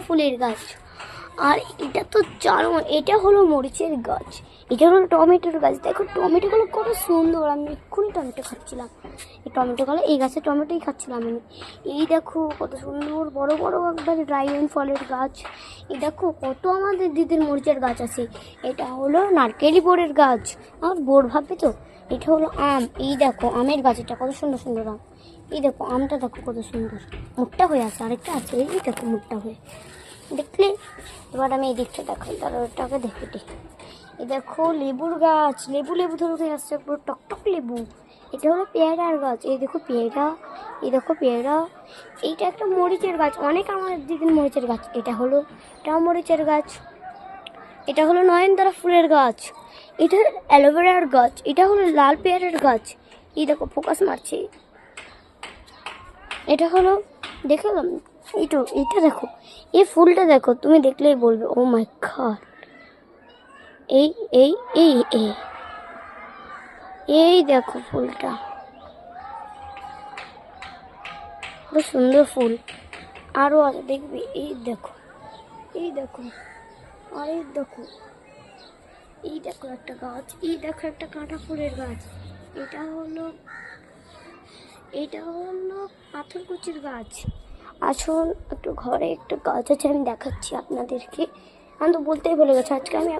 ফুলের গাছ। আর এটা তো জানো, এটা হলো মরিচের গাছ, এটা হলো টমেটোর গাছ। দেখো টমেটোগুলো কত সুন্দর, আমি এক্ষুনি টমেটো খাচ্ছিলাম। এই টমেটোগুলো, এই গাছের টমেটোই খাচ্ছিলাম আমি। এই দেখো কত সুন্দর বড় বড় একবার ড্রাগন ফলের গাছ। এই দেখো কত আমাদের দিদির মরিচের গাছ আছে। এটা হলো নারকেলি বোরের গাছ। আর বোর ভাববে তো, এটা হলো আম। এই দেখো আমের গাছ, এটা কত সুন্দর সুন্দর আম। এই দেখো আমটা দেখো কত সুন্দর মোটা হয়ে আছে, আরেকটা আছে এই দেখো মোটা হয়ে, দেখলে। এবার আমি এই দিকটা দেখাই, তার ওটাকে দেখে এই দেখো লেবুর গাছ, লেবু লেবু ধরে আসছে পুরো টকটক লেবু। এটা হলো পেয়ারার গাছ, এই দেখো পেয়ারা, এই দেখো পেয়ারা। এইটা একটা মরিচের গাছ, অনেক আমাদের দিদির মরিচের গাছ। এটা হলো এটাও মরিচের গাছ। এটা হলো নয়নতারা ফুলের গাছ। এটা অ্যালোভেরার গাছ। এটা হলো লাল পেয়ারার গাছ। এই দেখো ফোকাস মারছে। এটা হলো দেখলাম এইটা দেখো, এই ফুলটা দেখো, তুমি দেখলেই বলবে ও মাই গড। এই এই এই এই এই দেখো ফুলটা, খুব সুন্দর ফুল। আরও আছে দেখবি, এই দেখো, এই দেখো, আর এই দেখো, এই দেখো একটা গাছ, এই দেখো একটা কাঁটা ফুলের গাছ। এটা হলো পাথরকুচির গাছ। আসুন একটু ঘরে একটা গাছ আছে, আমি দেখাচ্ছি আপনাদেরকে। আমি তো বলতেই ভুলে গেছি, আজকে আমি